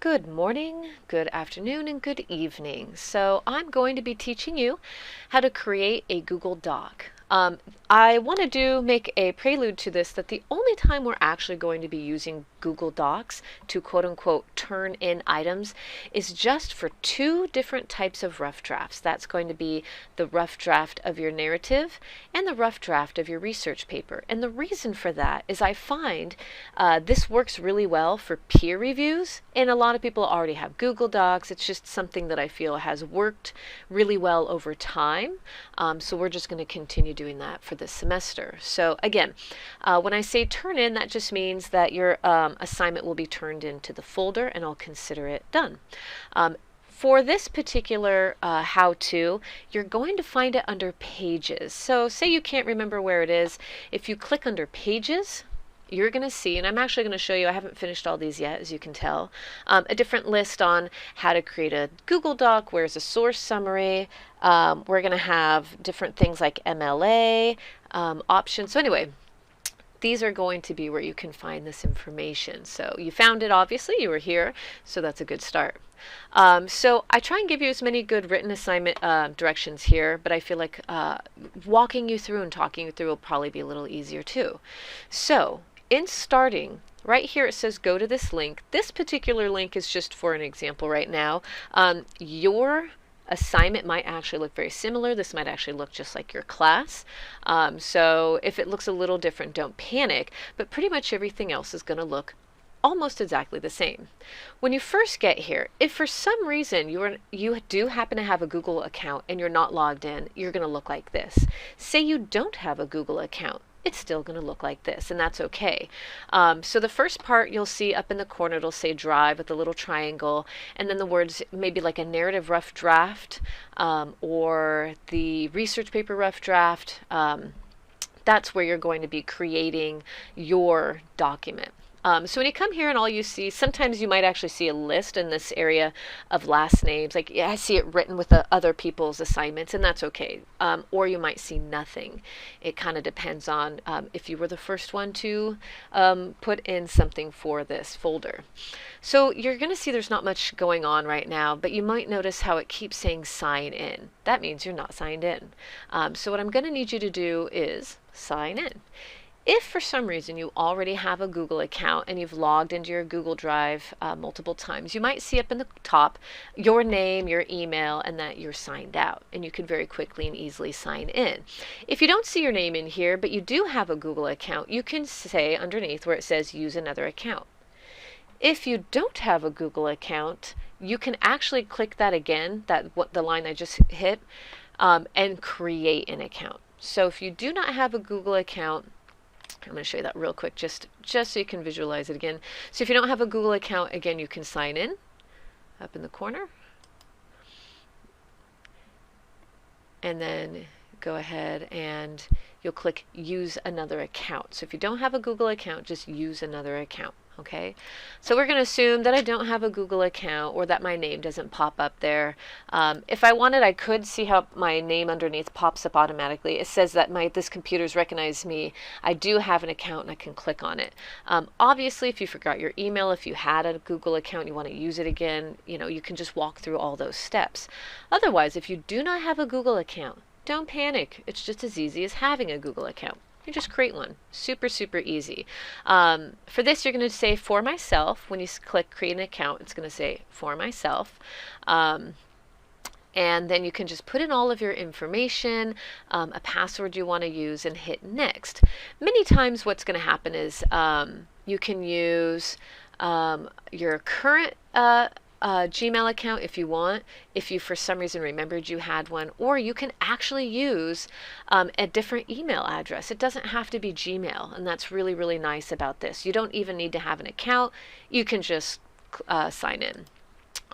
Good morning, good afternoon, and good evening. So I'm going to be teaching you how to create a Google Doc. I want to make a prelude to this that the only time we're actually going to be using Google Docs to quote unquote turn in items is just for two different types of rough drafts. That's going to be the rough draft of your narrative and the rough draft of your research paper. And the reason for that is I find this works really well for peer reviews, and a lot of people already have Google Docs. It's just something that I feel has worked really well over time. So we're just going to continue doing that for this semester. So again, when I say turn in, that just means that your assignment will be turned into the folder and I'll consider it done. For this particular how-to, you're going to find it under Pages. So say you can't remember where it is. If you click under Pages, you're going to see, and I'm actually going to show you, I haven't finished all these yet, as you can tell, a different list on how to create a Google Doc, where's a source summary. We're going to have different things like MLA options. So anyway, these are going to be where you can find this information. So you found it, obviously, you were here, so that's a good start. So I try and give you as many good written assignment directions here, but I feel like walking you through and talking you through will probably be a little easier too. So in starting, right here it says go to this link. This particular link is just for an example right now. Your assignment might actually look very similar. This might actually look just like your class. So if it looks a little different, don't panic, but pretty much everything else is going to look almost exactly the same. When you first get here, if for some reason you do happen to have a Google account and you're not logged in, you're going to look like this. Say you don't have a Google account, it's still going to look like this, and that's okay. So the first part you'll see up in the corner, it'll say drive with a little triangle, and then the words maybe like a narrative rough draft or the research paper rough draft. That's where you're going to be creating your document. So when you come here and all you see, sometimes you might actually see a list in this area of last names. Like, yeah, I see it written with other people's assignments, and that's okay. Or you might see nothing. It kind of depends on if you were the first one to put in something for this folder. So you're going to see there's not much going on right now, but you might notice how it keeps saying sign in. That means you're not signed in. So what I'm going to need you to do is sign in. If for some reason you already have a Google account and you've logged into your Google Drive multiple times, you might see up in the top your name, your email, and that you're signed out. And you can very quickly and easily sign in. If you don't see your name in here, but you do have a Google account, you can say underneath where it says use another account. If you don't have a Google account, you can actually click that again, the line I just hit, and create an account. So if you do not have a Google account, I'm going to show you that real quick just so you can visualize it again. So if you don't have a Google account, again, you can sign in up in the corner. And then go ahead and you'll click use another account. So if you don't have a Google account, just use another account. Okay, so we're going to assume that I don't have a Google account or that my name doesn't pop up there. If I wanted, I could see how my name underneath pops up automatically. It says that this computer's recognized me. I do have an account and I can click on it. Obviously, if you forgot your email, if you had a Google account, you want to use it again, you can just walk through all those steps. Otherwise, if you do not have a Google account, don't panic. It's just as easy as having a Google account. You just create one. Super, super easy. For this, you're going to say for myself. When you click create an account, it's going to say for myself. And then you can just put in all of your information, a password you want to use, and hit next. Many times what's going to happen is you can use your current Gmail account if you want, if you for some reason remembered you had one, or you can actually use a different email address. It doesn't have to be Gmail, and that's really, really nice about this. You don't even need to have an account. You can just sign in.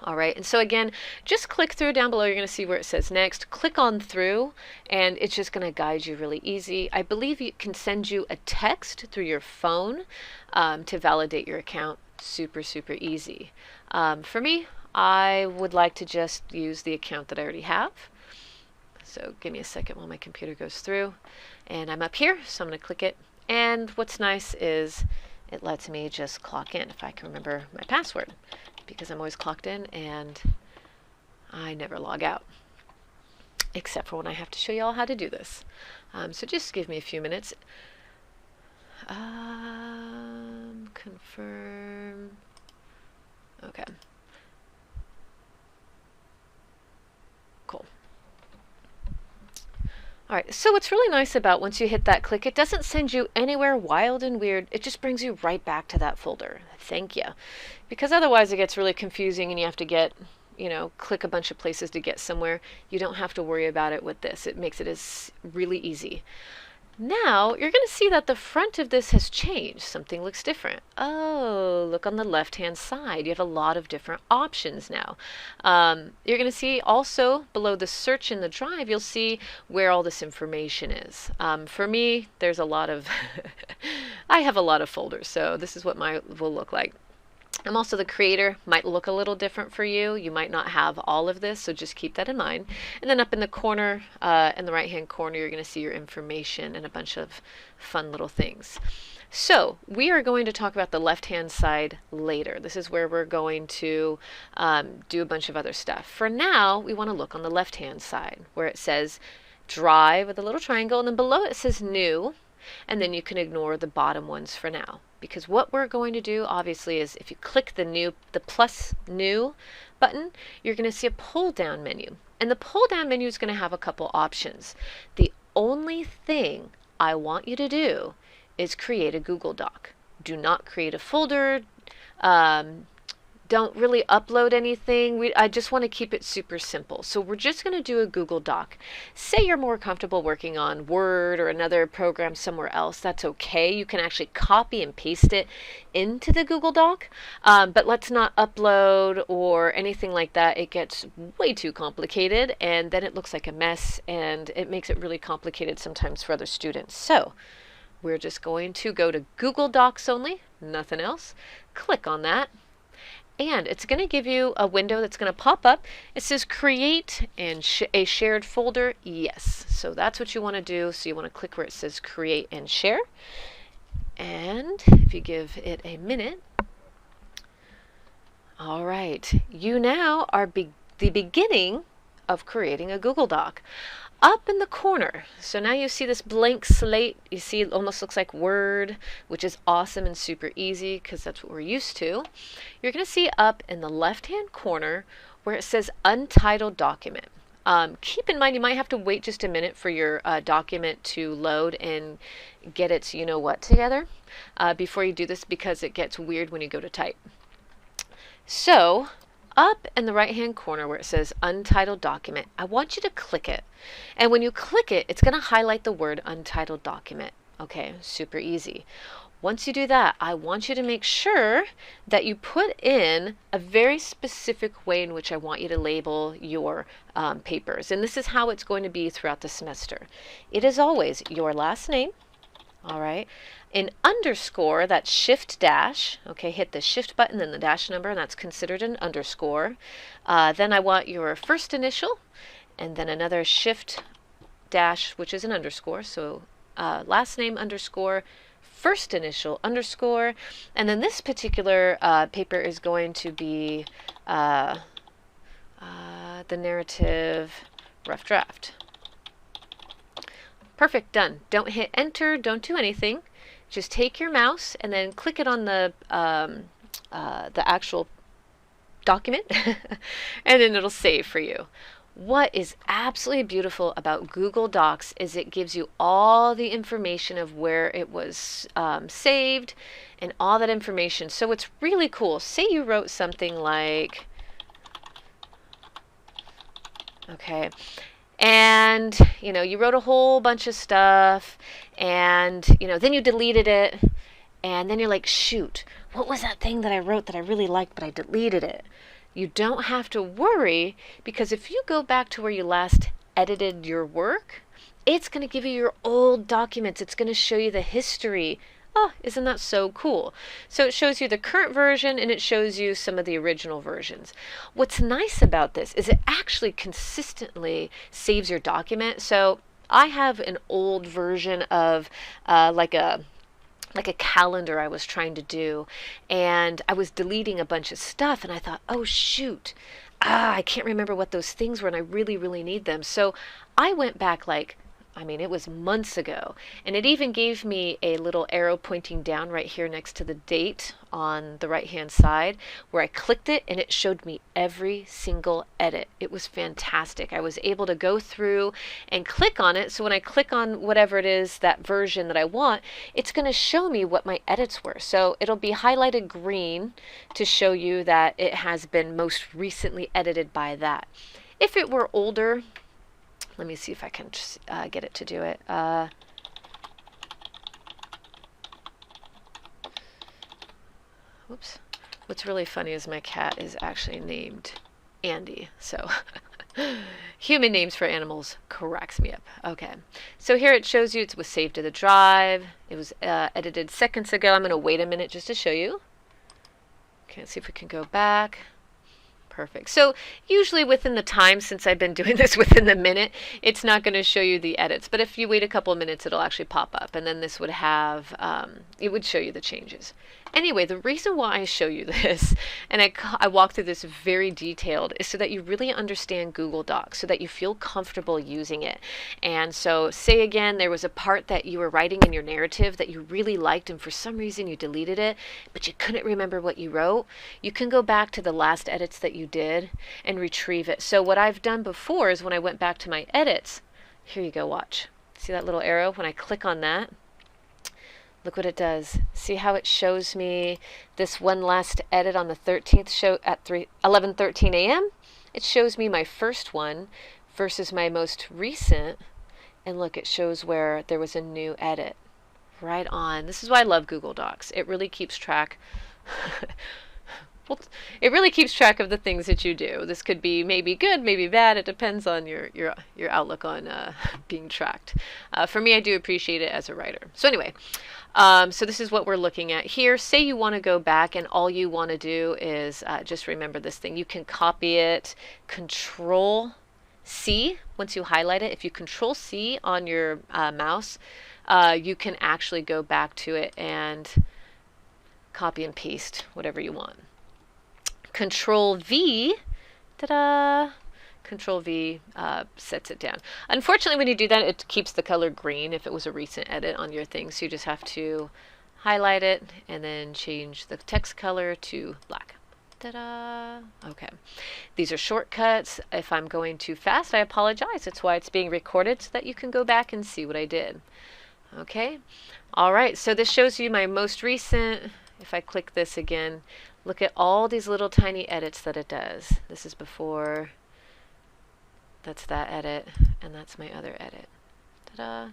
All right, and so again, just click through down below. You're going to see where it says next. Click on through, and it's just going to guide you really easy. I believe it can send you a text through your phone to validate your account. Super, super easy. For me, I would like to just use the account that I already have. So give me a second while my computer goes through. And I'm up here, so I'm going to click it. And what's nice is it lets me just clock in if I can remember my password, because I'm always clocked in and I never log out, except for when I have to show you all how to do this. So just give me a few minutes. Confirm. Okay. Cool. All right, so what's really nice about once you hit that click, it doesn't send you anywhere wild and weird. It just brings you right back to that folder. Thank you. Because otherwise it gets really confusing and you have to get, click a bunch of places to get somewhere. You don't have to worry about it with this. It makes it really easy. Now, you're going to see that the front of this has changed. Something looks different. Oh, look on the left-hand side. You have a lot of different options now. You're going to see also below the search in the drive, you'll see where all this information is. For me, there's a lot of, I have a lot of folders, so this is what mine will look like. I'm also the creator, might look a little different for you. You might not have all of this, so just keep that in mind. And then up in the corner, in the right-hand corner, you're going to see your information and a bunch of fun little things. So we are going to talk about the left-hand side later. This is where we're going to do a bunch of other stuff. For now, we want to look on the left-hand side where it says Drive with a little triangle, and then below it says New, and then you can ignore the bottom ones for now. Because what we're going to do, obviously, is if you click the plus new button, you're going to see a pull-down menu. And the pull-down menu is going to have a couple options. The only thing I want you to do is create a Google Doc. Do not create a folder. Don't really upload anything. I just want to keep it super simple. So we're just going to do a Google Doc. Say you're more comfortable working on Word or another program somewhere else. That's okay. You can actually copy and paste it into the Google Doc. But let's not upload or anything like that. It gets way too complicated and then it looks like a mess and it makes it really complicated sometimes for other students. So we're just going to go to Google Docs only, nothing else. Click on that. And it's going to give you a window that's going to pop up. It says create and a shared folder. Yes. So that's what you want to do. So you want to click where it says create and share. And if you give it a minute. All right. You now are the beginning of creating a Google Doc. Up in the corner, so now you see this blank slate. You see it almost looks like Word, which is awesome and super easy because that's what we're used to. You're going to see up in the left-hand corner where it says Untitled Document. Keep in mind you might have to wait just a minute for your document to load and get its you-know-what together before you do this because it gets weird when you go to type. So up in the right-hand corner where it says Untitled Document, I want you to click it. And when you click it, it's going to highlight the word Untitled Document. Okay, super easy. Once you do that, I want you to make sure that you put in a very specific way in which I want you to label your papers. And this is how it's going to be throughout the semester. It is always your last name, all right, an underscore, that's shift dash, okay, hit the shift button and the dash number, and that's considered an underscore. Then I want your first initial, and then another shift dash, which is an underscore, so last name underscore, first initial underscore, and then this particular paper is going to be the narrative rough draft. Perfect, done. Don't hit enter, don't do anything. Just take your mouse and then click it on the actual document and then it'll save for you. What is absolutely beautiful about Google Docs is it gives you all the information of where it was saved and all that information. So it's really cool. Say you wrote something like, okay, and you wrote a whole bunch of stuff and then you deleted it and then you're like, shoot, what was that thing that I wrote that I really liked but I deleted it? You don't have to worry, because if you go back to where you last edited your work, it's going to give you your old documents. It's going to show you the history. Oh, isn't that so cool? So it shows you the current version and it shows you some of the original versions. What's nice about this is it actually consistently saves your document. So I have an old version of like a like a calendar I was trying to do, and I was deleting a bunch of stuff, and I thought, oh shoot, I can't remember what those things were, and I really, really need them. So I went back like, I mean, it was months ago, and it even gave me a little arrow pointing down right here next to the date on the right hand side, where I clicked it and it showed me every single edit. It was fantastic. I was able to go through and click on it, so when I click on whatever it is, that version that I want, it's going to show me what my edits were. So it'll be highlighted green to show you that it has been most recently edited by that. If it were older, let me see if I can just, get it to do it. Whoops. What's really funny is my cat is actually named Andy, so human names for animals cracks me up. Okay, so here it shows you it was saved to the drive. It was edited seconds ago. I'm going to wait a minute just to show you. Okay, let's see if we can go back. Perfect. So usually within the time, since I've been doing this within the minute, it's not going to show you the edits. But if you wait a couple of minutes, it'll actually pop up. And then this would have, it would show you the changes. Anyway, the reason why I show you this, and I walk through this very detailed, is so that you really understand Google Docs, so that you feel comfortable using it. And so say again, there was a part that you were writing in your narrative that you really liked, and for some reason you deleted it, but you couldn't remember what you wrote. You can go back to the last edits that you did and retrieve it. So what I've done before is when I went back to my edits, here you go, watch. See that little arrow? When I click on that, look what it does. See how it shows me this one last edit on the 13th show at 11:13 a.m.? It shows me my first one versus my most recent. And look, it shows where there was a new edit. Right on. This is why I love Google Docs. It really keeps track. Well, it really keeps track of the things that you do. This could be maybe good, maybe bad. It depends on your outlook on being tracked. For me, I do appreciate it as a writer. So anyway, so this is what we're looking at here. Say you want to go back and all you want to do is just remember this thing. You can copy it, Control C. Once you highlight it, if you Control C on your mouse, you can actually go back to it and copy and paste whatever you want. Control V, ta-da! Control V sets it down. Unfortunately, when you do that, it keeps the color green if it was a recent edit on your thing. So you just have to highlight it and then change the text color to black. Ta-da! Okay. These are shortcuts. If I'm going too fast, I apologize. That's why it's being recorded, so that you can go back and see what I did. Okay. All right. So this shows you my most recent. If I click this again, look at all these little tiny edits that it does. This is before, that's that edit, and that's my other edit. Ta-da!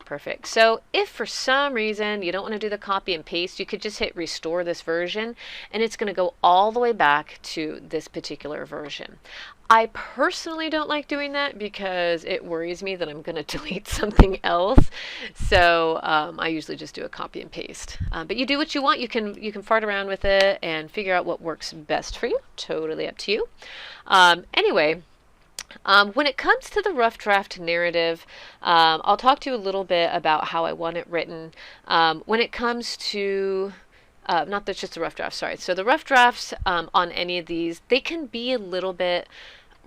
Perfect. So if for some reason you don't want to do the copy and paste, you could just hit restore this version, and it's going to go all the way back to this particular version. I personally don't like doing that because it worries me that I'm going to delete something else. So I usually just do a copy and paste. But you do what you want. You can fart around with it and figure out what works best for you. Totally up to you. Anyway. When it comes to the rough draft narrative, I'll talk to you a little bit about how I want it written. When it comes to not that's just a rough draft, sorry. So the rough drafts on any of these, they can be a little bit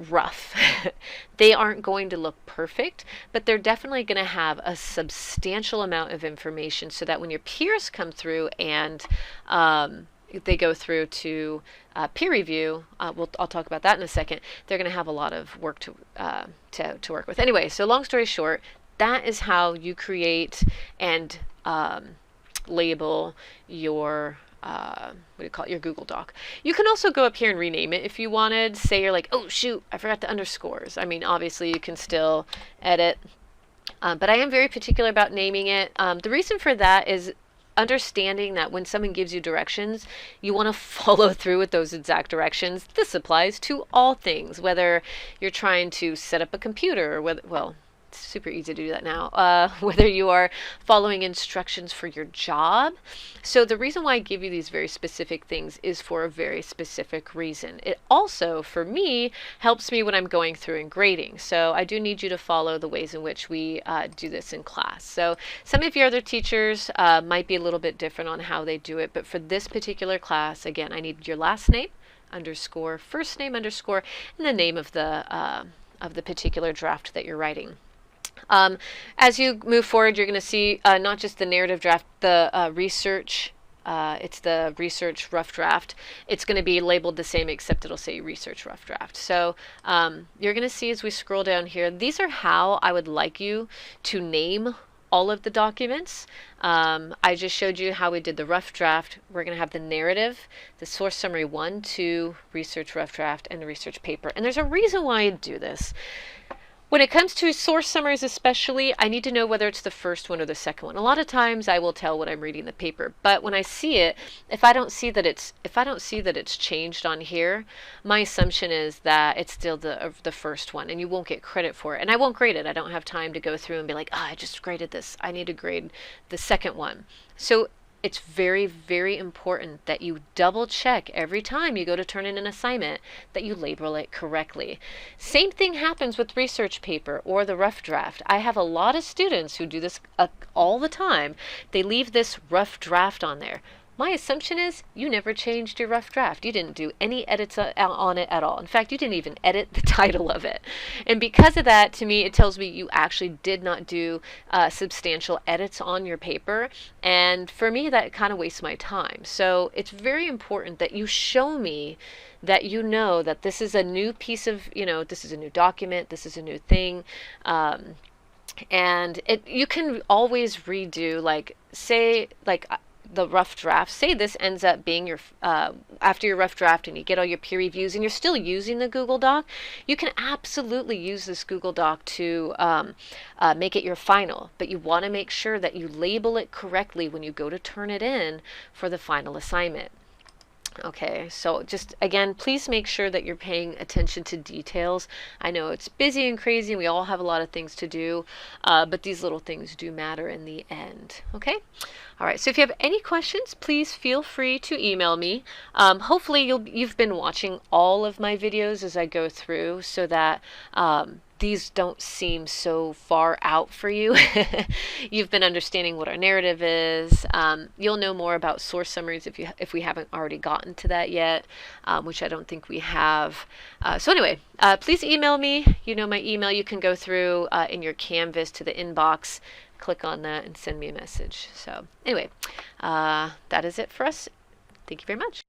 rough. They aren't going to look perfect, but they're definitely going to have a substantial amount of information so that when your peers come through and they go through to peer review, I'll talk about that in a second, they're going to have a lot of work to work with. Anyway, so long story short, that is how you create and label your what do you call it, your Google Doc. You can also go up here and rename it if you wanted. Say you're like, oh shoot, I forgot the underscores. I mean, obviously you can still edit, but I am very particular about naming it. The reason for that is understanding that when someone gives you directions, you want to follow through with those exact directions. This applies to all things, whether you're trying to set up a computer or whether, well, super easy to do that now. Whether you are following instructions for your job. So the reason why I give you these very specific things is for a very specific reason. It also, for me, helps me when I'm going through and grading. So I do need you to follow the ways in which we do this in class. So some of your other teachers might be a little bit different on how they do it, but for this particular class, again, I need your last name, underscore, first name, underscore, and the name of the particular draft that you're writing. As you move forward, you're going to see not just the narrative draft, the research. It's the research rough draft. It's going to be labeled the same, except it'll say research rough draft. So you're going to see as we scroll down here, these are how I would like you to name all of the documents. I just showed you how we did the rough draft. We're going to have the narrative, the source summary 1, 2, research rough draft, and the research paper. And there's a reason why I do this. When it comes to source summaries especially, I need to know whether it's the first one or the second one. A lot of times I will tell when I'm reading the paper, but when I see it, if I don't see that it's changed on here, my assumption is that it's still the first one and you won't get credit for it. And I won't grade it. I don't have time to go through and be like, I just graded this. I need to grade the second one. So it's very, very important that you double check every time you go to turn in an assignment that you label it correctly. Same thing happens with research paper or the rough draft. I have a lot of students who do this all the time. They leave this rough draft on there. My assumption is you never changed your rough draft. You didn't do any edits on it at all. In fact, you didn't even edit the title of it. And because of that, to me, it tells me you actually did not do substantial edits on your paper. And for me, that kind of wastes my time. So it's very important that you show me that you know that this is a new piece of, this is a new document, this is a new thing. And you can always redo, the rough draft. Say this ends up being your after your rough draft and you get all your peer reviews and you're still using the Google Doc, you can absolutely use this Google Doc to make it your final, but you want to make sure that you label it correctly when you go to turn it in for the final assignment. Okay, so just again, please make sure that you're paying attention to details. I know it's busy and crazy and we all have a lot of things to do, but these little things do matter in the end. Okay, all right, so if you have any questions, please feel free to email me. Hopefully you've been watching all of my videos as I go through so that these don't seem so far out for you. You've been understanding what our narrative is. You'll know more about source summaries if we haven't already gotten to that yet, which I don't think we have. So anyway, please email me. You know my email. You can go through in your Canvas to the inbox, click on that and send me a message. So anyway, that is it for us. Thank you very much.